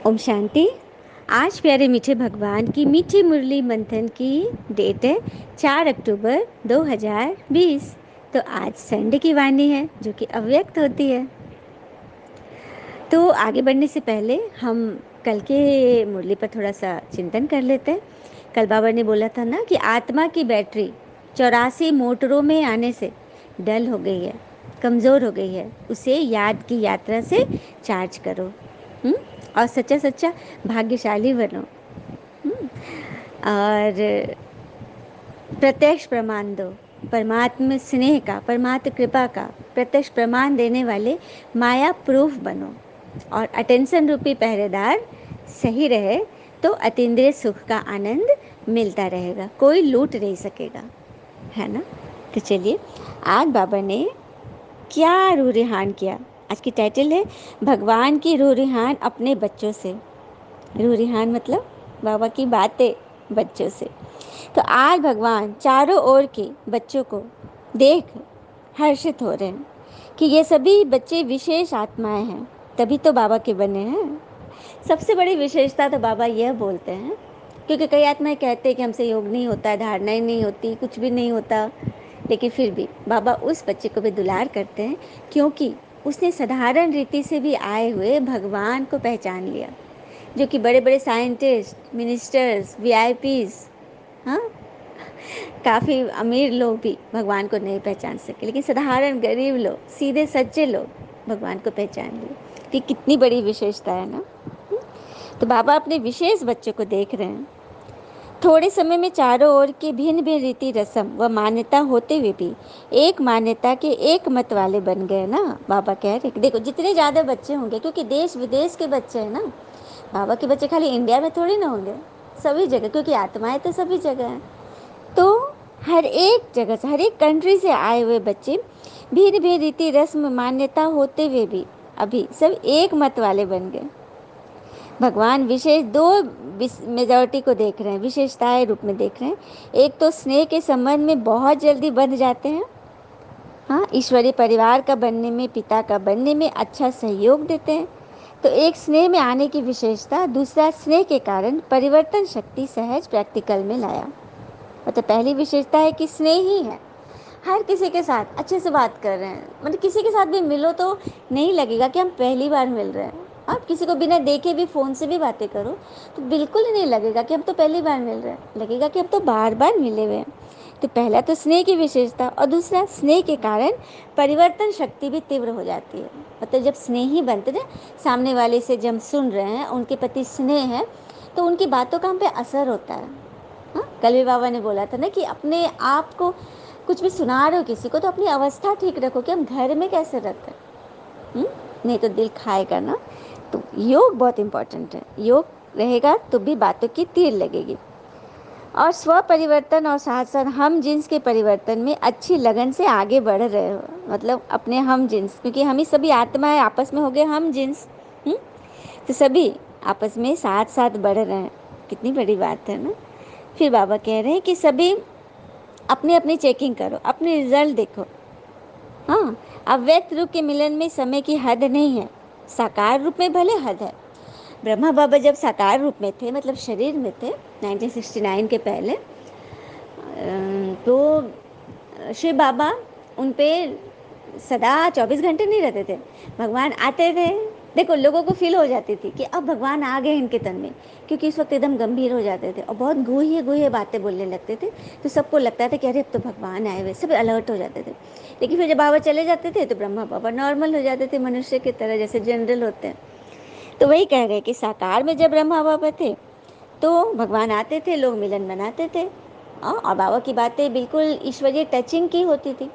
ओम शांति। आज प्यारे मीठे भगवान की मीठी मुरली मंथन की डेट है 4 अक्टूबर 2020। तो आज संडे की वाणी है जो कि अव्यक्त होती है। तो आगे बढ़ने से पहले हम कल के मुरली पर थोड़ा सा चिंतन कर लेते हैं। कल बाबा ने बोला था ना कि आत्मा की बैटरी 84 मोटरों में आने से डल हो गई है, कमज़ोर हो गई है। उसे याद की यात्रा से चार्ज करो। हुँ? और सच्चा सच्चा भाग्यशाली बनो। और प्रत्यक्ष प्रमाण दो, परमात्मा स्नेह का, परमात्मा कृपा का प्रत्यक्ष प्रमाण देने वाले माया प्रूफ बनो। और अटेंशन रूपी पहरेदार सही रहे तो अतीन्द्रिय सुख का आनंद मिलता रहेगा, कोई लूट नहीं सकेगा, है ना। तो चलिए, आज बाबा ने क्या रूह रिहान किया। आज की टाइटल है भगवान की रूह रिहान अपने बच्चों से। रूह रिहान मतलब बाबा की बातें बच्चों से। तो आज भगवान चारों ओर के बच्चों को देख हर्षित हो रहे हैं कि ये सभी बच्चे विशेष आत्माएं हैं, तभी तो बाबा के बने हैं। सबसे बड़ी विशेषता तो बाबा यह बोलते हैं, क्योंकि कई आत्माएं कहते हैं कि हमसे योग नहीं होता, धारणाएं नहीं होती, कुछ भी नहीं होता, लेकिन फिर भी बाबा उस बच्चे को भी दुलार करते हैं, क्योंकि उसने साधारण रीति से भी आए हुए भगवान को पहचान लिया। जो कि बड़े बड़े साइंटिस्ट, मिनिस्टर्स, वीआईपीज, हाँ, काफ़ी अमीर लोग भी भगवान को नहीं पहचान सके, लेकिन साधारण गरीब लोग, सीधे सच्चे लोग भगवान को पहचान लिए। ये कितनी बड़ी विशेषता है ना। तो बाबा अपने विशेष बच्चों को देख रहे हैं। थोड़े समय में चारों ओर के भिन्न भिन्न रीति रस्म व मान्यता होते हुए भी एक मान्यता के एक मत वाले बन गए ना। बाबा कह रहे देखो, जितने ज़्यादा बच्चे होंगे, क्योंकि देश विदेश के बच्चे हैं ना, बाबा के बच्चे खाली इंडिया में थोड़ी ना होंगे, सभी जगह, क्योंकि आत्माएं तो सभी जगह हैं। तो हर एक जगह से, हर एक कंट्री से आए हुए बच्चे भिन्न भिन्न रीति रस्म मान्यता होते हुए भी अभी सब एक मत वाले बन गए। भगवान विशेष दो मेजॉरिटी को देख रहे हैं, विशेषताएं रूप में देख रहे हैं। एक तो स्नेह के संबंध में बहुत जल्दी बंध जाते हैं, हाँ, ईश्वरीय परिवार का बनने में, पिता का बनने में अच्छा सहयोग देते हैं। तो एक स्नेह में आने की विशेषता, दूसरा स्नेह के कारण परिवर्तन शक्ति सहज प्रैक्टिकल में लाया। मतलब पहली विशेषता है कि स्नेह ही है, हर किसी के साथ अच्छे से बात कर रहे हैं। मतलब किसी के साथ भी मिलो तो नहीं लगेगा कि हम पहली बार मिल रहे हैं। आप किसी को बिना देखे भी फ़ोन से भी बातें करो तो बिल्कुल ही नहीं लगेगा कि हम तो पहली बार मिल रहे हैं, लगेगा कि हम तो बार बार मिले हुए हैं। तो पहला तो स्नेह की विशेषता, और दूसरा स्नेह के कारण परिवर्तन शक्ति भी तीव्र हो जाती है। मतलब जब स्नेही बनते थे, सामने वाले से जब सुन रहे हैं, उनके प्रति स्नेह है, तो उनकी बातों का हम पे असर होता है। हाँ, कल भी बाबा ने बोला था ना कि अपने आप को कुछ भी सुना रहे हो किसी को तो अपनी अवस्था ठीक रखो कि हम घर में कैसे रहते हैं, नहीं तो दिल खाएगा ना। तो योग बहुत इम्पोर्टेंट है, योग रहेगा तो भी बातों की तीर लगेगी। और स्व परिवर्तन और साथ साथ हम जिन्स के परिवर्तन में अच्छी लगन से आगे बढ़ रहे हो। मतलब अपने हम जिन्स, क्योंकि हम ही सभी आत्माएं आपस में हो गए हम जिन्स, तो सभी आपस में साथ साथ बढ़ रहे हैं। कितनी बड़ी बात है ना। फिर बाबा कह रहे हैं कि सभी अपनी अपनी चेकिंग करो, अपने रिजल्ट देखो। हाँ, अव्यक्त रूप के मिलन में समय की हद नहीं है, साकार रूप में भले हद है। ब्रह्मा बाबा जब साकार रूप में थे, मतलब शरीर में थे, 1969 के पहले, तो शिव बाबा उन पे सदा 24 घंटे नहीं रहते थे। भगवान आते थे, देखो लोगों को फील हो जाती थी कि अब भगवान आ गए इनके तन में, क्योंकि इस वक्त एकदम गंभीर हो जाते थे और बहुत गुहे गुहे बातें बोलने लगते थे। तो सबको लगता था कि अरे अब तो भगवान आए हुए, सब अलर्ट हो जाते थे। लेकिन फिर जब बाबा चले जाते थे तो ब्रह्मा बाबा नॉर्मल हो जाते थे, मनुष्य की तरह, जैसे जनरल होते हैं। तो वही कह रहे कि साकार में जब ब्रह्मा बाबा थे तो भगवान आते थे, लोग मिलन बनाते थे, और बाबा की बातें बिल्कुल ईश्वरीय टचिंग की होती थी।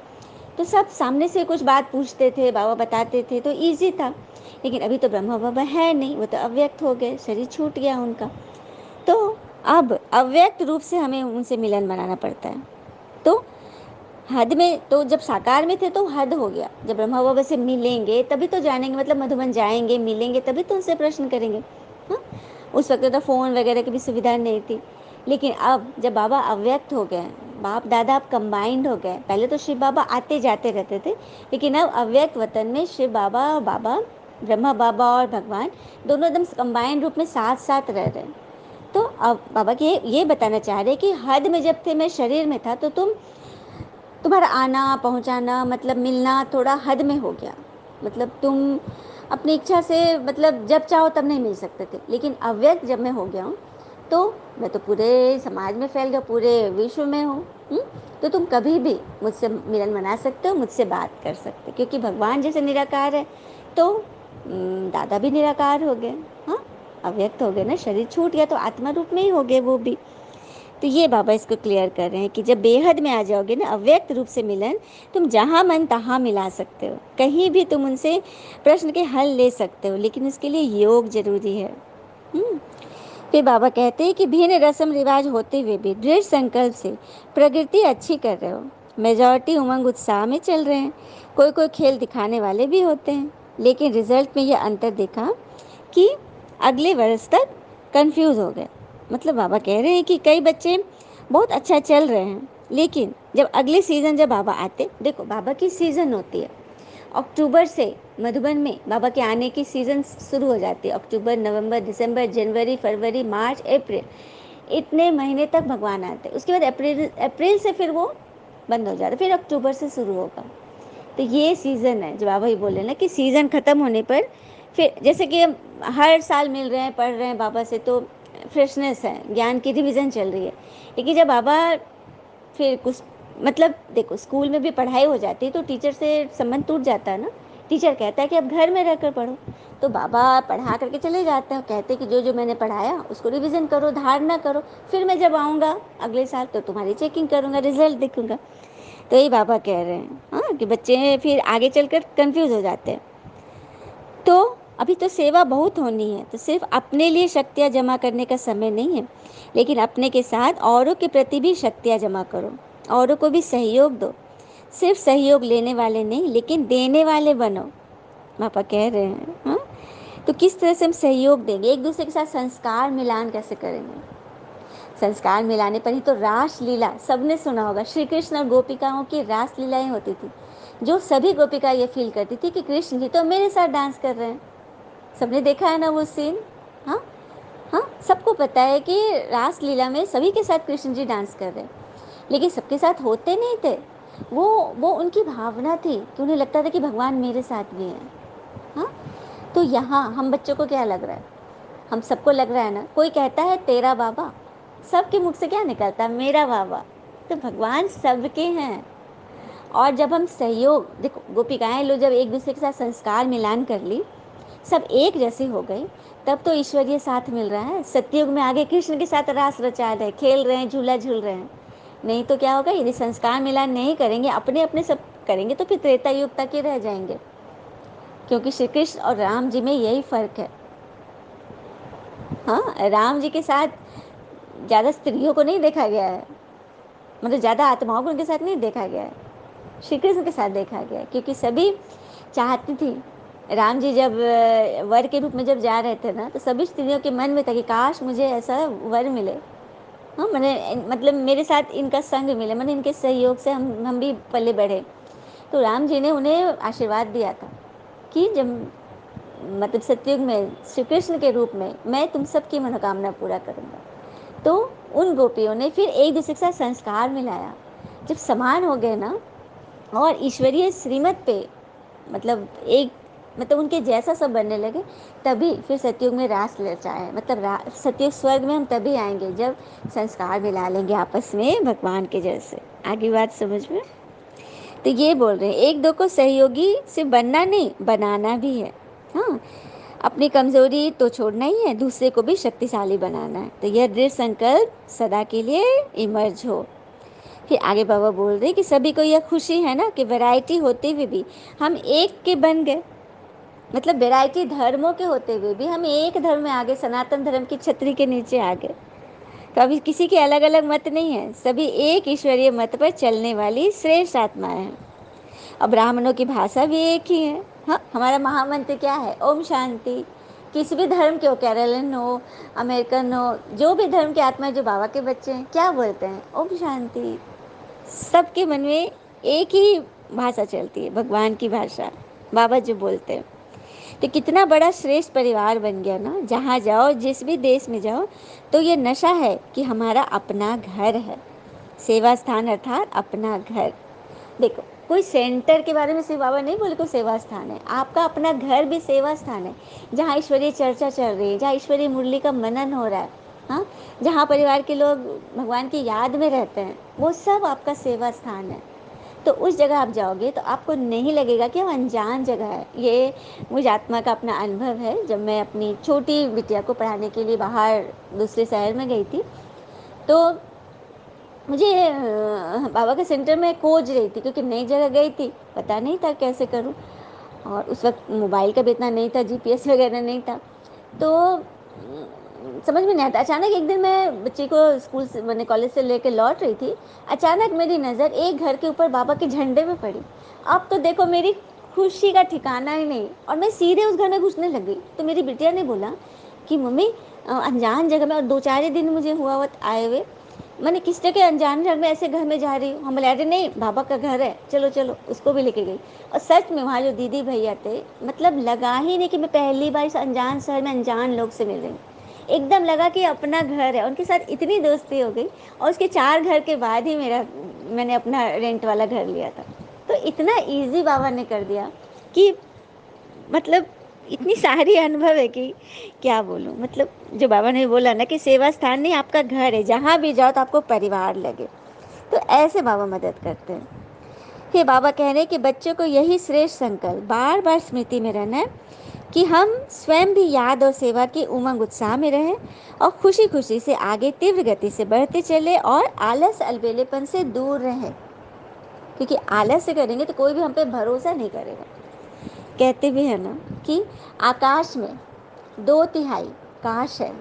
तो सब सामने से कुछ बात पूछते थे, बाबा बताते थे, तो इजी था। लेकिन अभी तो ब्रह्मा बाबा है नहीं, वो तो अव्यक्त हो गए, शरीर छूट गया उनका। तो अब अव्यक्त रूप से हमें उनसे मिलन बनाना पड़ता है। तो हद में, तो जब साकार में थे तो हद हो गया, जब ब्रह्मा बाबा से मिलेंगे तभी तो जानेंगे, मतलब मधुबन जाएंगे, मिलेंगे, तभी तो उनसे प्रश्न करेंगे। हाँ, उस वक्त तो फ़ोन वगैरह की भी सुविधा नहीं थी। लेकिन अब जब बाबा अव्यक्त हो गए, बाप दादा अब कंबाइंड हो गए, पहले तो शिव बाबा आते जाते रहते थे, लेकिन अब अव्यक्त वतन में शिव बाबा और बाबा ब्रह्मा बाबा और भगवान दोनों एकदम कंबाइंड रूप में साथ साथ रह रहे हैं। तो अब बाबा के ये बताना चाह रहे कि हद में जब थे, मैं शरीर में था, तो तुम्हारा आना पहुंचाना मतलब मिलना थोड़ा हद में हो गया। मतलब तुम अपनी इच्छा से मतलब जब चाहो तब नहीं मिल सकते थे, लेकिन अव्यक्त जब मैं हो गया हूँ तो मैं तो पूरे समाज में फैल गया, पूरे विश्व में हूँ। तो तुम कभी भी मुझसे मिलन मना सकते हो, मुझसे बात कर सकते हो, क्योंकि भगवान जैसे निराकार है तो दादा भी निराकार हो गए। हाँ, अव्यक्त हो गए ना, शरीर छूट गया तो आत्मा रूप में ही हो गए वो भी। तो ये बाबा इसको क्लियर कर रहे हैं कि जब बेहद में आ जाओगे ना, अव्यक्त रूप से मिलन, तुम जहाँ मन तहाँ मिला सकते हो, कहीं भी तुम उनसे प्रश्न के हल ले सकते हो, लेकिन उसके लिए योग जरूरी है। फिर बाबा कहते हैं कि भिन्न रस्म रिवाज होते हुए भी दृढ़ संकल्प से प्रकृति अच्छी कर रहे हो। मेजॉरिटी उमंग उत्साह में चल रहे हैं, कोई कोई खेल दिखाने वाले भी होते हैं, लेकिन रिजल्ट में यह अंतर देखा कि अगले वर्ष तक कंफ्यूज हो गए। मतलब बाबा कह रहे हैं कि कई बच्चे बहुत अच्छा चल रहे हैं, लेकिन जब अगले सीज़न जब बाबा आते, देखो बाबा की सीज़न होती है, अक्टूबर से मधुबन में बाबा के आने की सीज़न शुरू हो जाती है। अक्टूबर, नवंबर, दिसंबर, जनवरी, फरवरी, मार्च, अप्रैल, इतने महीने तक भगवान आते हैं। उसके बाद अप्रैल से फिर वो बंद हो जाता है, फिर अक्टूबर से शुरू होगा। तो ये सीज़न है जो बाबा ही बोल रहे हैं ना कि सीज़न ख़त्म होने पर फिर जैसे कि हम हर साल मिल रहे हैं, पढ़ रहे हैं बाबा से, तो फ्रेशनेस है, ज्ञान की रिवीजन चल रही है। लेकिन जब बाबा फिर कुछ मतलब देखो, स्कूल में भी पढ़ाई हो जाती है तो टीचर से संबंध टूट जाता है ना। टीचर कहता है कि अब घर में रहकर पढ़ो, तो बाबा पढ़ा करके चले जाते हैं, कहते हैं कि जो जो मैंने पढ़ाया उसको रिवीजन करो, धारणा करो, फिर मैं जब आऊँगा अगले साल तो तुम्हारी चेकिंग करूँगा, रिजल्ट देखूँगा। तो यही बाबा कह रहे हैं, हाँ, कि बच्चे फिर आगे चलकर कंफ्यूज हो जाते हैं। तो अभी तो सेवा बहुत होनी है, तो सिर्फ अपने लिए शक्तियाँ जमा करने का समय नहीं है, लेकिन अपने के साथ औरों के प्रति भी शक्तियाँ जमा करो, औरों को भी सहयोग दो। सिर्फ सहयोग लेने वाले नहीं, लेकिन देने वाले बनो, पापा कह रहे हैं। हाँ, तो किस तरह से हम सहयोग देंगे, एक दूसरे के साथ संस्कार मिलान कैसे करेंगे। संस्कार मिलाने पर ही तो रास लीला सबने सुना होगा, श्री कृष्ण और गोपिकाओं की रास लीलाएं होती थी, जो सभी गोपिका ये फील करती थी कि कृष्ण जी तो मेरे साथ डांस कर रहे हैं। सबने देखा है ना वो सीन। हाँ, हाँ, सबको पता है कि रास लीला में सभी के साथ कृष्ण जी डांस कर रहे हैं, लेकिन सबके साथ होते नहीं थे। वो उनकी भावना थी कि उन्हें लगता था कि भगवान मेरे साथ भी हैं। हाँ, तो यहाँ हम बच्चों को क्या लग रहा है, हम सबको लग रहा है ना, कोई कहता है तेरा बाबा, सबके मुख से क्या निकलता है, मेरा बाबा। तो भगवान सबके हैं। और जब हम सहयोग, देखो गोपिकाएं लोग जब एक दूसरे के साथ संस्कार मिलान कर ली, सब एक जैसे हो गए, तब तो ईश्वरीय साथ मिल रहा है। सतयुग में आगे कृष्ण के साथ रास रचा रहे, खेल रहे हैं, झूला झूल रहे हैं। नहीं तो क्या होगा, यदि संस्कार मिलान नहीं करेंगे, अपने अपने सब करेंगे, तो फिर त्रेता युग तक ही रह जाएंगे, क्योंकि श्री कृष्ण और राम जी में यही फर्क है। हाँ, राम जी के साथ ज़्यादा स्त्रियों को नहीं देखा गया है, मतलब ज़्यादा आत्माओं को उनके साथ नहीं देखा गया है, श्री कृष्ण के साथ देखा गया है, क्योंकि सभी चाहती थी। राम जी जब वर के रूप में जब जा रहे थे ना, तो सभी स्त्रियों के मन में था कि काश मुझे ऐसा वर मिले। हाँ, मैंने मतलब मेरे साथ इनका संग मिले, मैंने इनके सहयोग से हम भी पले बढ़े। तो राम जी ने उन्हें आशीर्वाद दिया था कि जब मतलब सतयुग में श्री कृष्ण के रूप में मैं तुम सबकी मनोकामना पूरा करूँगा। तो उन गोपियों ने फिर एक दूसरे के साथ संस्कार मिलाया, जब समान हो गए ना, और ईश्वरीय श्रीमत पे मतलब एक मतलब उनके जैसा सब बनने लगे, तभी फिर सतयुग में रास रचा है। मतलब सतयुग स्वर्ग में हम तभी आएंगे जब संस्कार मिला लेंगे आपस में भगवान के जैसे। आगे बात समझ में। तो ये बोल रहे हैं, एक दो को सहयोगी सिर्फ बनना नहीं, बनाना भी है। हाँ, अपनी कमजोरी तो छोड़ना ही है, दूसरे को भी शक्तिशाली बनाना है। तो यह दृढ़ संकल्प सदा के लिए इमर्ज हो। फिर आगे बाबा बोल रहे कि सभी को यह खुशी है ना कि वैरायटी होते हुए भी हम एक के बन गए। मतलब वैरायटी धर्मों के होते हुए भी हम एक धर्म में आ गए, सनातन धर्म की छतरी के नीचे आ गए। तो अभी किसी के अलग अलग मत नहीं है, सभी एक ईश्वरीय मत पर चलने वाली श्रेष्ठ आत्माएं हैं। और ब्राह्मणों की भाषा भी एक ही है। हाँ, हमारा महामंत्र क्या है, ओम शांति। किसी भी धर्म के हो, केरलन हो, अमेरिकन हो, जो भी धर्म के आत्मा जो बाबा के बच्चे हैं, क्या बोलते हैं, ओम शांति। सबके मन में एक ही भाषा चलती है, भगवान की भाषा, बाबा जो बोलते हैं। तो कितना बड़ा श्रेष्ठ परिवार बन गया ना। जहाँ जाओ, जिस भी देश में जाओ, तो ये नशा है कि हमारा अपना घर है। सेवा स्थान अर्थात अपना घर। देखो, कोई सेंटर के बारे में शिव बाबा नहीं बोले कोई सेवा स्थान है, आपका अपना घर भी सेवा स्थान है, जहाँ ईश्वरीय चर्चा चल रही है, जहाँ ईश्वरीय मुरली का मनन हो रहा है, हाँ, जहाँ परिवार के लोग भगवान की याद में रहते हैं, वो सब आपका सेवा स्थान है। तो उस जगह आप जाओगे तो आपको नहीं लगेगा कि वो अनजान जगह है। ये मुझ आत्मा का अपना अनुभव है। जब मैं अपनी छोटी बिटिया को पढ़ाने के लिए बाहर दूसरे शहर में गई थी, तो मुझे बाबा के सेंटर में खोज रही थी, क्योंकि नई जगह गई थी, पता नहीं था कैसे करूं, और उस वक्त मोबाइल का भी इतना नहीं था, जीपीएस वगैरह नहीं था। तो समझ में नहीं आता। अचानक एक दिन मैं बच्ची को स्कूल से, मैंने कॉलेज से लेकर लौट रही थी, अचानक मेरी नज़र एक घर के ऊपर बाबा के झंडे में पड़ी। अब तो देखो मेरी खुशी का ठिकाना ही नहीं, और मैं सीधे उस घर में घुसने लग गई। तो मेरी बिटिया ने बोला कि मम्मी, अनजान जगह में, और 2-4 ही दिन मुझे हुआ आए हुए, मैंने किस जगह अनजान घर में ऐसे घर में जा रही हूँ। हम बोले अरे नहीं, बाबा का घर है, चलो चलो। उसको भी लेके गई, और सच में वहाँ जो दीदी भैया थे, मतलब लगा ही नहीं कि मैं पहली बार इस अनजान शहर में अनजान लोग से मिल रही हूँ। एकदम लगा कि अपना घर है। उनके साथ इतनी दोस्ती हो गई, और उसके 4 घर के बाद ही मैंने अपना रेंट वाला घर लिया था। तो इतना इजी बाबा ने कर दिया कि मतलब इतनी सारी अनुभव है कि क्या बोलूं। मतलब जो बाबा ने बोला ना कि सेवा स्थान नहीं, आपका घर है, जहाँ भी जाओ तो आपको परिवार लगे। तो ऐसे बाबा मदद करते हैं। फिर बाबा कह रहे हैं कि बच्चों को यही श्रेष्ठ संकल्प बार बार स्मृति में रहना है कि हम स्वयं भी याद और सेवा की उमंग उत्साह में रहें, और खुशी खुशी से आगे तीव्र गति से बढ़ते चले, और आलस अलबेलेपन से दूर रहें, क्योंकि आलस से करेंगे तो कोई भी हम पे भरोसा नहीं करेगा। कहते भी है ना कि आकाश में 2/3 काश है,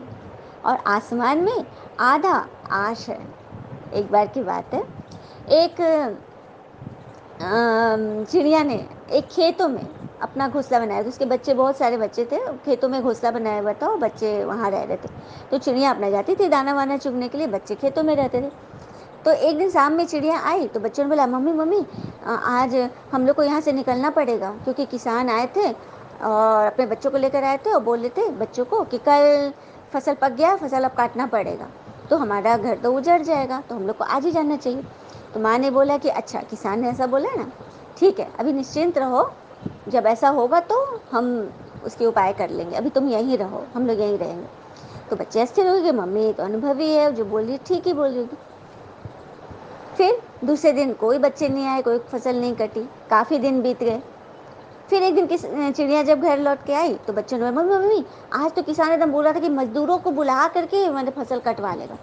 और आसमान में आधा आश है। एक बार की बात है, एक चिड़िया ने एक खेतों में अपना घोंसला बनाया था। उसके बच्चे, बहुत सारे बच्चे थे, खेतों में घोंसला बनाया हुआ था, और बच्चे वहाँ रह रहे थे। तो चिड़िया अपना जाती थी दाना वाना चुगने के लिए, बच्चे खेतों में रहते थे। तो एक दिन शाम में चिड़िया आई, तो बच्चों ने बोला मम्मी मम्मी, आज हम लोग को यहाँ से निकलना पड़ेगा, क्योंकि किसान आए थे और अपने बच्चों को लेकर आए थे, और बोल रहे थे बच्चों को कि कल फसल पक गया, फसल अब काटना पड़ेगा, तो हमारा घर तो उजड़ जाएगा, तो हम लोग को आज ही जाना चाहिए। तो माँ ने बोला कि अच्छा, किसान ने ऐसा बोला ना, ठीक है, अभी निश्चिंत रहो, जब ऐसा होगा तो हम उसके उपाय कर लेंगे, अभी तुम यहीं रहो, हम लोग यहीं रहेंगे। तो बच्चे अस्थिर हो गए, मम्मी तो अनुभवी है, जो बोल रही ठीक ही बोल रही होगी। फिर दूसरे दिन कोई बच्चे नहीं आए, कोई फसल नहीं कटी, काफ़ी दिन बीत गए। फिर एक दिन चिड़िया जब घर लौट के आई, तो बच्चों ने बोला मम्मी मम्मी, आज तो किसान एकदम बोल रहा था कि मजदूरों को बुला करके मैंने फसल कटवा लेगा।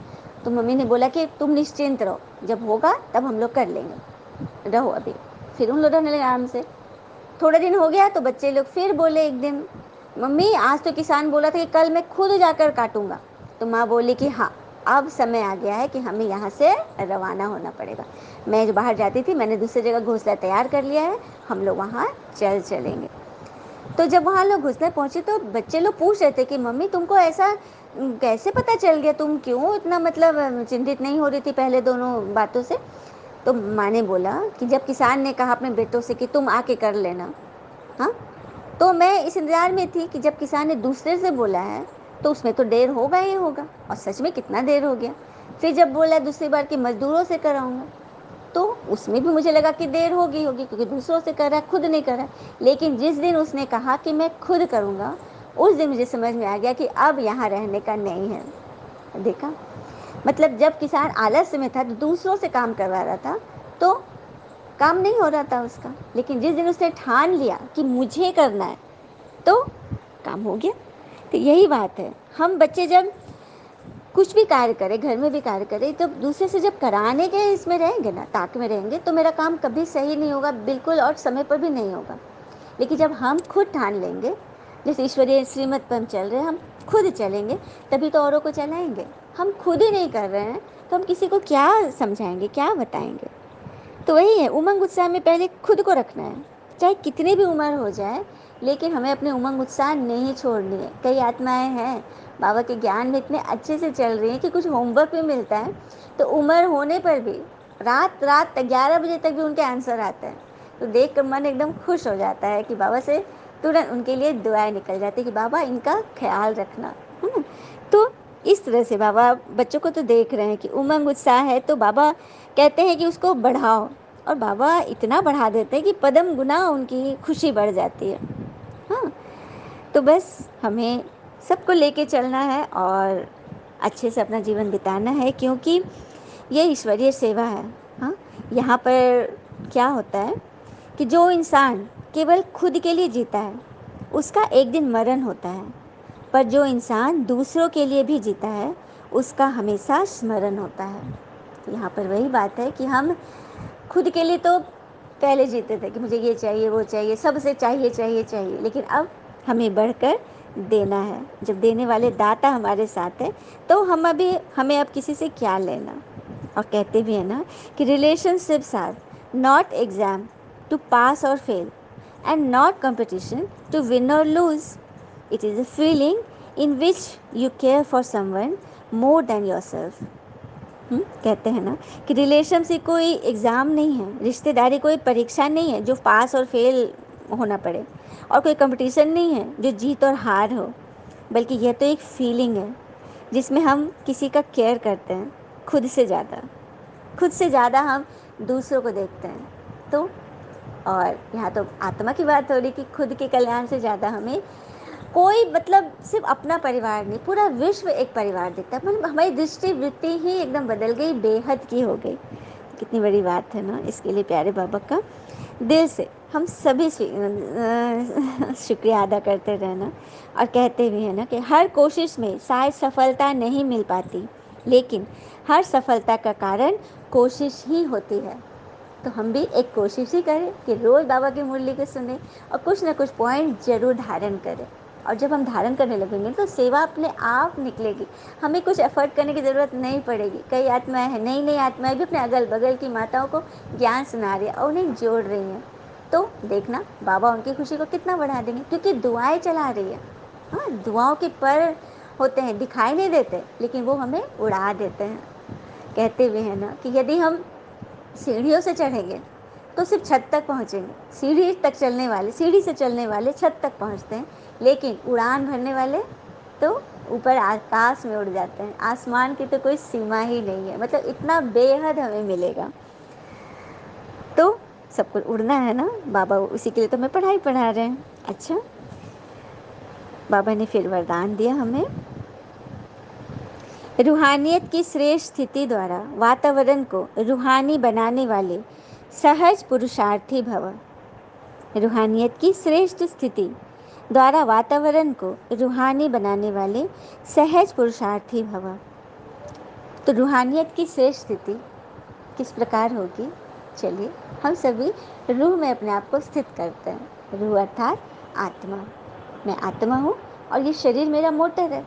तो मम्मी ने बोला कि तुम निश्चिंत रहो, जब होगा तब हम लोग कर लेंगे, रहो अभी। फिर उन लोग रहने लगे आराम से। थोड़े दिन हो गया तो बच्चे लोग फिर बोले एक दिन, मम्मी आज तो किसान बोला था कि कल मैं खुद जाकर काटूंगा। तो माँ बोली कि हाँ, अब समय आ गया है कि हमें यहाँ से रवाना होना पड़ेगा। मैं जो बाहर जाती थी, मैंने दूसरी जगह घोंसला तैयार कर लिया है, हम लोग वहाँ चलेंगे। तो जब वहाँ लोग घोंसले पहुँचे, तो बच्चे लोग पूछ रहे थे कि मम्मी तुमको ऐसा कैसे पता चल गया, तुम क्यों इतना मतलब चिंतित नहीं हो रही थी पहले दोनों बातों से। तो माँ ने बोला कि जब किसान ने कहा अपने बेटों से कि तुम आके कर लेना, हाँ, तो मैं इस इंतजार में थी कि जब किसान ने दूसरे से बोला है तो उसमें तो देर होगा ही होगा, और सच में कितना देर हो गया। फिर जब बोला दूसरी बार कि मजदूरों से कराऊंगा, तो उसमें भी मुझे लगा कि देर होगी क्योंकि दूसरों से कर रहा है, खुद नहीं कर रहा है। लेकिन जिस दिन उसने कहा कि मैं खुद करूंगा, उस दिन मुझे समझ में आ गया कि अब यहाँ रहने का नहीं है। देखा, मतलब जब किसान आलस्य में था तो दूसरों से काम करवा रहा था, तो काम नहीं हो रहा था उसका। लेकिन जिस दिन उसने ठान लिया कि मुझे करना है, तो काम हो गया। तो यही बात है, हम बच्चे जब कुछ भी कार्य करें, घर में भी कार्य करें, तो दूसरे से जब कराने के इसमें रहेंगे ना, ताक में रहेंगे, तो मेरा काम कभी सही नहीं होगा बिल्कुल, और समय पर भी नहीं होगा। लेकिन जब हम खुद ठान लेंगे, जैसे ईश्वरीय श्रीमत पर हम चल रहे हैं, हम खुद चलेंगे, तभी तो औरों को चलाएंगे। हम खुद ही नहीं कर रहे हैं तो हम किसी को क्या समझाएंगे, क्या बताएंगे। तो वही है, उमंग उत्साह में पहले खुद को रखना है, चाहे कितनी भी उम्र हो जाए, लेकिन हमें अपने उमंग उत्साह नहीं छोड़नी है। कई आत्माएं हैं बाबा के ज्ञान में इतने अच्छे से चल रही हैं कि कुछ होमवर्क भी मिलता है, तो उम्र होने पर भी रात रात 11 बजे तक भी उनके आंसर आते हैं। तो देख कर मन एकदम खुश हो जाता है कि बाबा से तुरंत उनके लिए दुआएं निकल जाती कि बाबा इनका ख्याल रखना, है ना। तो इस तरह से बाबा बच्चों को तो देख रहे हैं कि उमंग उत्साह है, तो बाबा कहते हैं कि उसको बढ़ाओ, और बाबा इतना बढ़ा देते हैं कि पदम गुना उनकी खुशी बढ़ जाती है। हाँ, तो बस हमें सबको लेके चलना है और अच्छे से अपना जीवन बिताना है, क्योंकि ये ईश्वरीय सेवा है। हाँ, यहाँ पर क्या होता है कि जो इंसान केवल खुद के लिए जीता है उसका एक दिन मरण होता है, पर जो इंसान दूसरों के लिए भी जीता है उसका हमेशा स्मरण होता है। यहाँ पर वही बात है कि हम खुद के लिए तो पहले जीते थे कि मुझे ये चाहिए वो चाहिए, सबसे चाहिए चाहिए चाहिए, लेकिन अब हमें बढ़कर देना है। जब देने वाले दाता हमारे साथ है तो हमें अब किसी से क्या लेना। और कहते भी है ना कि relationships are not exam to pass और fail, and not competition to win और lose. It is a feeling in which you care for someone more than yourself. कहते हैं ना कि रिलेशनशिप कोई एग्ज़ाम नहीं है, रिश्तेदारी कोई परीक्षा नहीं है जो पास और फेल होना पड़े, और कोई कंपटीशन नहीं है जो जीत और हार हो, बल्कि यह तो एक फीलिंग है जिसमें हम किसी का केयर करते हैं खुद से ज़्यादा हम दूसरों को देखते हैं। तो और यहाँ तो आत्मा की बात हो रही कि खुद के कल्याण से ज़्यादा हमें कोई, मतलब सिर्फ अपना परिवार नहीं, पूरा विश्व एक परिवार दिखता है। मतलब हमारी दृष्टि वृत्ति ही एकदम बदल गई, बेहद की हो गई। कितनी बड़ी बात है ना। इसके लिए प्यारे बाबा का दिल से हम सभी शुक्रिया अदा करते रहना। और कहते भी हैं ना कि हर कोशिश में शायद सफलता नहीं मिल पाती, लेकिन हर सफलता का कारण कोशिश ही होती है। तो हम भी एक कोशिश ही करें कि रोज़ बाबा की मुरली को सुने और कुछ ना कुछ पॉइंट जरूर धारण करें। और जब हम धारण करने लगेंगे तो सेवा अपने आप निकलेगी, हमें कुछ एफर्ट करने की ज़रूरत नहीं पड़ेगी। कई आत्माएं हैं, नई नई आत्माएं भी अपने अगल बगल की माताओं को ज्ञान सुना रही है और उन्हें जोड़ रही हैं। तो देखना बाबा उनकी खुशी को कितना बढ़ा देंगे, क्योंकि दुआएं चला रही है। हाँ, दुआओं के पर होते हैं, दिखाई नहीं देते, लेकिन वो हमें उड़ा देते हैं। कहते हुए हैं ना कि यदि हम सीढ़ियों से चढ़ेंगे तो सिर्फ छत तक पहुँचेंगे। सीढ़ी से चलने वाले छत तक पहुँचते हैं, लेकिन उड़ान भरने वाले तो ऊपर आकाश में उड़ जाते हैं। आसमान की तो कोई सीमा ही नहीं है, मतलब इतना बेहद हमें मिलेगा। तो सबको उड़ना है ना, बाबा उसी के लिए तो हमें पढ़ाई पढ़ा रहे हैं। अच्छा, बाबा ने फिर वरदान दिया हमें, रूहानियत की श्रेष्ठ स्थिति द्वारा वातावरण को रूहानी बनाने वाले सहज पुरुषार्थी भव। रूहानियत की श्रेष्ठ स्थिति द्वारा वातावरण को रूहानी बनाने वाले सहज पुरुषार्थी भव। तो रूहानियत की श्रेष्ठ स्थिति किस प्रकार होगी? चलिए हम सभी रूह में अपने आप को स्थित करते हैं। रूह अर्थात आत्मा। मैं आत्मा हूँ और ये शरीर मेरा मोटर है,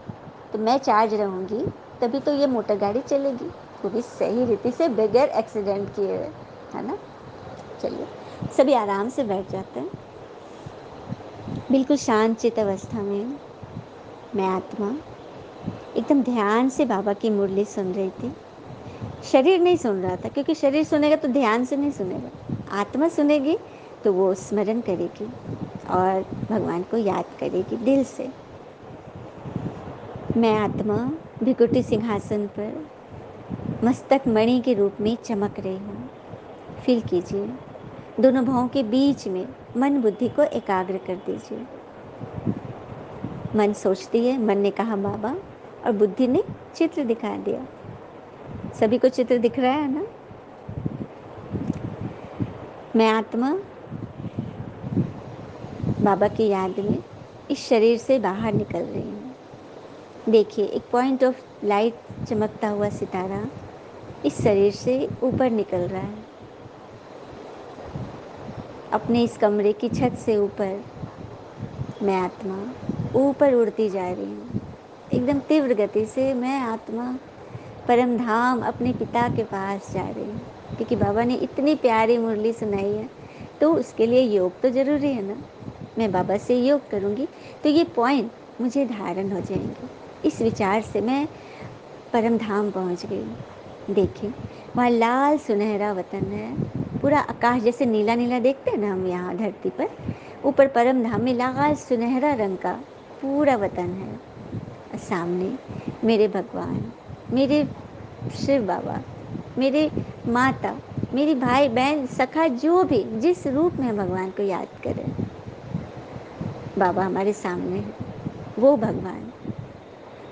तो मैं चार्ज रहूँगी तभी तो ये मोटर गाड़ी चलेगी, वो भी सही रीति से, बगैर एक्सीडेंट किए हुए, है ना। चलिए सभी आराम से बैठ जाते हैं, बिल्कुल शांत चित अवस्था में। मैं आत्मा एकदम ध्यान से बाबा की मुरली सुन रही थी। शरीर नहीं सुन रहा था, क्योंकि शरीर सुनेगा तो ध्यान से नहीं सुनेगा, आत्मा सुनेगी तो वो स्मरण करेगी और भगवान को याद करेगी दिल से। मैं आत्मा भिकुटी सिंहासन पर मस्तक मणि के रूप में चमक रही हूँ। फील कीजिए, दोनों भावों के बीच में मन बुद्धि को एकाग्र कर दीजिए। मन सोचती है, मन ने कहा बाबा, और बुद्धि ने चित्र दिखा दिया। सभी को चित्र दिख रहा है ना। मैं आत्मा बाबा की याद में इस शरीर से बाहर निकल रही हूँ। देखिए, एक पॉइंट ऑफ लाइट चमकता हुआ सितारा इस शरीर से ऊपर निकल रहा है। अपने इस कमरे की छत से ऊपर मैं आत्मा ऊपर उड़ती जा रही हूँ, एकदम तीव्र गति से। मैं आत्मा परम धाम अपने पिता के पास जा रही हूँ, क्योंकि बाबा ने इतनी प्यारी मुरली सुनाई है, तो उसके लिए योग तो ज़रूरी है ना। मैं बाबा से योग करूँगी तो ये पॉइंट मुझे धारण हो जाएंगे। इस विचार से मैं परम धाम पहुँच गई। देखिए, वहाँ लाल सुनहरा वतन है, पूरा आकाश जैसे नीला नीला देखते हैं ना हम यहाँ धरती पर, ऊपर परम धाम में लाल सुनहरा रंग का पूरा वतन है, और सामने मेरे भगवान, मेरे शिव बाबा, मेरे माता, मेरी भाई बहन सखा, जो भी जिस रूप में भगवान को याद करें, बाबा हमारे सामने है। वो भगवान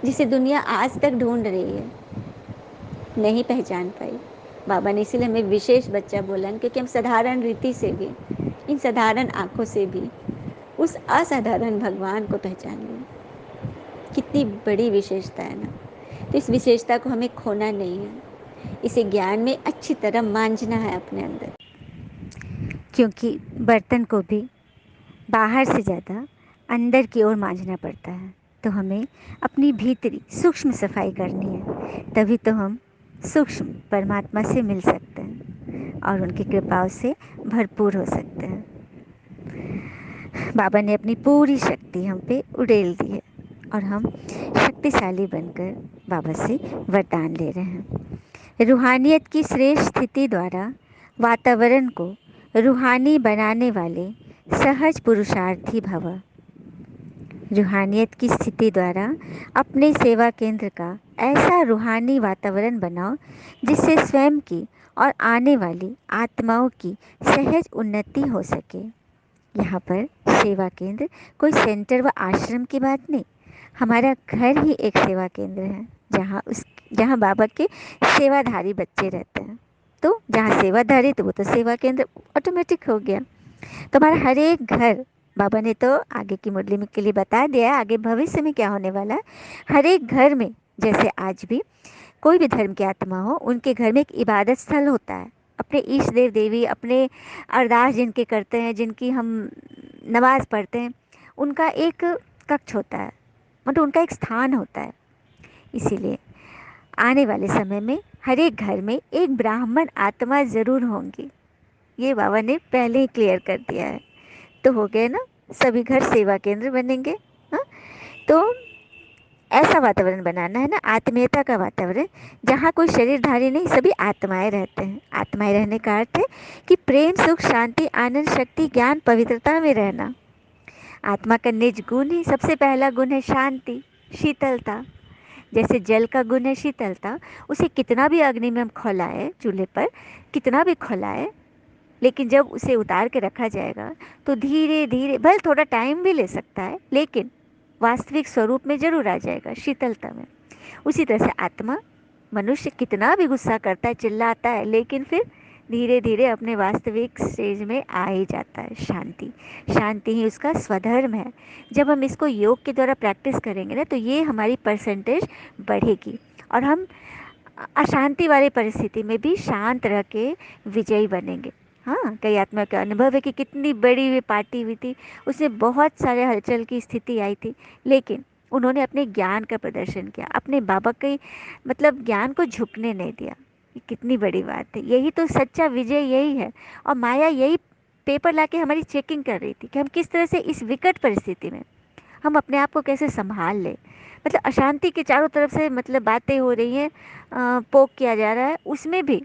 जिसे दुनिया आज तक ढूंढ रही है, नहीं पहचान पाई। बाबा ने इसीलिए हमें विशेष बच्चा बोला, क्योंकि हम साधारण रीति से भी, इन साधारण आंखों से भी उस असाधारण भगवान को पहचान लें। कितनी बड़ी विशेषता है ना। तो इस विशेषता को हमें खोना नहीं है, इसे ज्ञान में अच्छी तरह मांझना है अपने अंदर, क्योंकि बर्तन को भी बाहर से ज़्यादा अंदर की ओर मांझना पड़ता है। तो हमें अपनी भीतरी सूक्ष्म सफाई करनी है, तभी तो हम सूक्ष्म परमात्मा से मिल सकते हैं और उनकी कृपाओं से भरपूर हो सकते हैं। बाबा ने अपनी पूरी शक्ति हम पे उड़ेल दी है और हम शक्तिशाली बनकर बाबा से वरदान ले रहे हैं। रूहानियत की श्रेष्ठ स्थिति द्वारा वातावरण को रूहानी बनाने वाले सहज पुरुषार्थी भव। रूहानियत की स्थिति द्वारा अपने सेवा केंद्र का ऐसा रूहानी वातावरण बनाओ जिससे स्वयं की और आने वाली आत्माओं की सहज उन्नति हो सके। यहाँ पर सेवा केंद्र कोई सेंटर व आश्रम की बात नहीं, हमारा घर ही एक सेवा केंद्र है, जहाँ बाबा के सेवाधारी बच्चे रहते हैं। तो जहाँ सेवाधारी, तो वो तो सेवा केंद्र ऑटोमेटिक हो गया। तो हमारा हर एक घर, बाबा ने तो आगे की मुरली में के लिए बता दिया है, आगे भविष्य में क्या होने वाला है। हर एक घर में, जैसे आज भी कोई भी धर्म की आत्मा हो, उनके घर में एक इबादत स्थल होता है। अपने ईष्ट देव देवी, अपने अरदास जिनके करते हैं, जिनकी हम नमाज पढ़ते हैं, उनका एक कक्ष होता है, मतलब उनका एक स्थान होता है। इसीलिए आने वाले समय में हर एक घर में एक ब्राह्मण आत्मा ज़रूर होंगी, ये बाबा ने पहले ही क्लियर कर दिया है। तो हो गए ना, सभी घर सेवा केंद्र बनेंगे। हाँ, तो ऐसा वातावरण बनाना है ना, आत्मीयता का वातावरण, जहाँ कोई शरीरधारी नहीं, सभी आत्माएं रहते हैं। आत्माएं रहने का अर्थ है कि प्रेम, सुख, शांति, आनंद, शक्ति, ज्ञान, पवित्रता में रहना। आत्मा का निज गुण ही, सबसे पहला गुण है शांति, शीतलता। जैसे जल का गुण है शीतलता, उसे कितना भी अग्नि में हम खौलाए, चूल्हे पर कितना भी खौलाए, लेकिन जब उसे उतार के रखा जाएगा तो धीरे धीरे, भले थोड़ा टाइम भी ले सकता है, लेकिन वास्तविक स्वरूप में जरूर आ जाएगा, शीतलता में। उसी तरह से आत्मा, मनुष्य कितना भी गुस्सा करता है, चिल्लाता है, लेकिन फिर धीरे धीरे अपने वास्तविक स्टेज में आ ही जाता है। शांति, शांति ही उसका स्वधर्म है। जब हम इसको योग के द्वारा प्रैक्टिस करेंगे ना, तो ये हमारी परसेंटेज बढ़ेगी और हम अशांति वाली परिस्थिति में भी शांत रह के विजयी बनेंगे। हाँ, कई आत्मा का अनुभव है कि कितनी बड़ी हुई पार्टी हुई थी, उसमें बहुत सारे हलचल की स्थिति आई थी, लेकिन उन्होंने अपने ज्ञान का प्रदर्शन किया, अपने बाबा के मतलब ज्ञान को झुकने नहीं दिया। ये कितनी बड़ी बात है। यही तो सच्चा विजय यही है। और माया यही पेपर लाके हमारी चेकिंग कर रही थी कि हम किस तरह से इस विकट परिस्थिति में हम अपने आप को कैसे संभाल लें। मतलब अशांति के चारों तरफ से मतलब बातें हो रही हैं, पोक किया जा रहा है, उसमें भी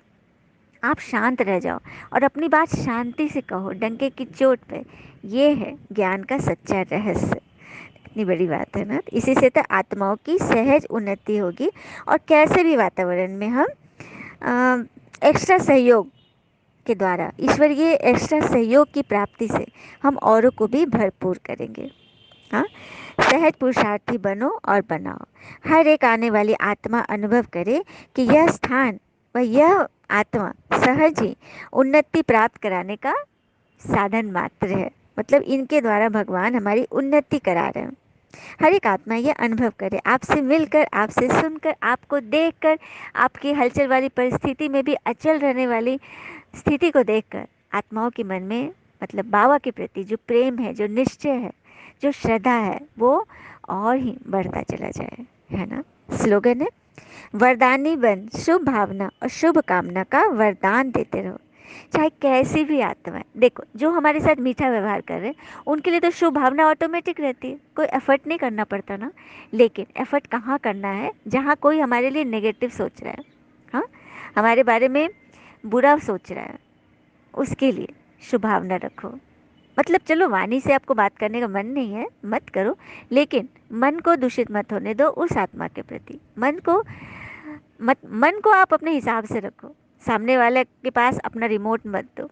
आप शांत रह जाओ और अपनी बात शांति से कहो, डंके की चोट पे। ये है ज्ञान का सच्चा रहस्य। इतनी बड़ी बात है ना। इसी से तो आत्माओं की सहज उन्नति होगी और कैसे भी वातावरण में हम एक्स्ट्रा सहयोग के द्वारा, ईश्वरीय एक्स्ट्रा सहयोग की प्राप्ति से हम औरों को भी भरपूर करेंगे। हाँ, सहज पुरुषार्थी बनो और बनाओ। हर एक आने वाली आत्मा अनुभव करे कि यह स्थान व यह आत्मा सहज ही उन्नति प्राप्त कराने का साधन मात्र है। मतलब इनके द्वारा भगवान हमारी उन्नति करा रहे हैं। हर एक आत्मा यह अनुभव करे, आपसे मिलकर, आपसे सुनकर, आपको देखकर, आपकी हलचल वाली परिस्थिति में भी अचल रहने वाली स्थिति को देखकर आत्माओं के मन में मतलब बाबा के प्रति जो प्रेम है, जो निश्चय है, जो श्रद्धा है, वो और ही बढ़ता चला जाए, है ना। स्लोगन है, वरदानी बन शुभ भावना और शुभ कामना का वरदान देते रहो। चाहे कैसी भी आत्मा है, देखो जो हमारे साथ मीठा व्यवहार कर रहे हैं उनके लिए तो शुभ भावना ऑटोमेटिक रहती है, कोई एफर्ट नहीं करना पड़ता ना। लेकिन एफर्ट कहाँ करना है, जहाँ कोई हमारे लिए नेगेटिव सोच रहा है, हाँ, हमारे बारे में बुरा सोच रहा है, उसके लिए शुभ भावना रखो। मतलब चलो वाणी से आपको बात करने का मन नहीं है, मत करो, लेकिन मन को दूषित मत होने दो उस आत्मा के प्रति। मन को आप अपने हिसाब से रखो। सामने वाले के पास अपना रिमोट मत दो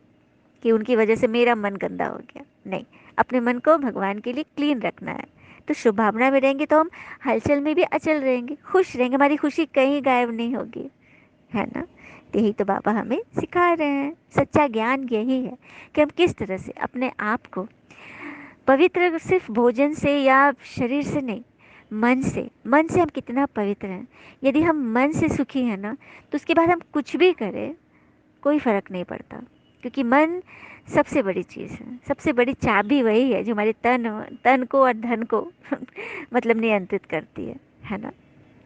कि उनकी वजह से मेरा मन गंदा हो गया। नहीं, अपने मन को भगवान के लिए क्लीन रखना है। तो शुभ भावना में रहेंगे तो हम हलचल में भी अचल रहेंगे, खुश रहेंगे, हमारी खुशी कहीं गायब नहीं होगी, है ना। तो यही तो बाबा हमें सिखा रहे हैं। सच्चा ज्ञान यही है कि हम किस तरह से अपने आप को पवित्र, सिर्फ भोजन से या शरीर से नहीं, मन से हम कितना पवित्र हैं। यदि हम मन से सुखी हैं ना, तो उसके बाद हम कुछ भी करें कोई फर्क नहीं पड़ता, क्योंकि मन सबसे बड़ी चीज़ है, सबसे बड़ी चाबी वही है जो हमारे तन को और धन को मतलब नियंत्रित करती है ना।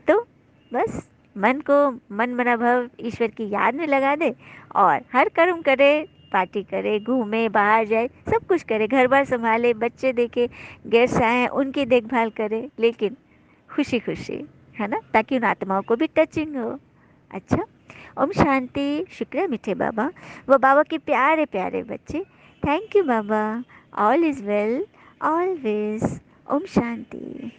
तो बस मन को मन मना भव ईश्वर की याद में लगा दे, और हर कर्म करे, पार्टी करे, घूमे, बाहर जाए, सब कुछ करे, घर बार संभाले, बच्चे देखे, गेस्ट आए हैं उनकी देखभाल करे, लेकिन खुशी खुशी, है ना, ताकि उन आत्माओं को भी टचिंग हो। अच्छा, ओम शांति। शुक्र है मीठे बाबा, वो बाबा के प्यारे प्यारे बच्चे। थैंक यू बाबा। All is well always. ओम शांति।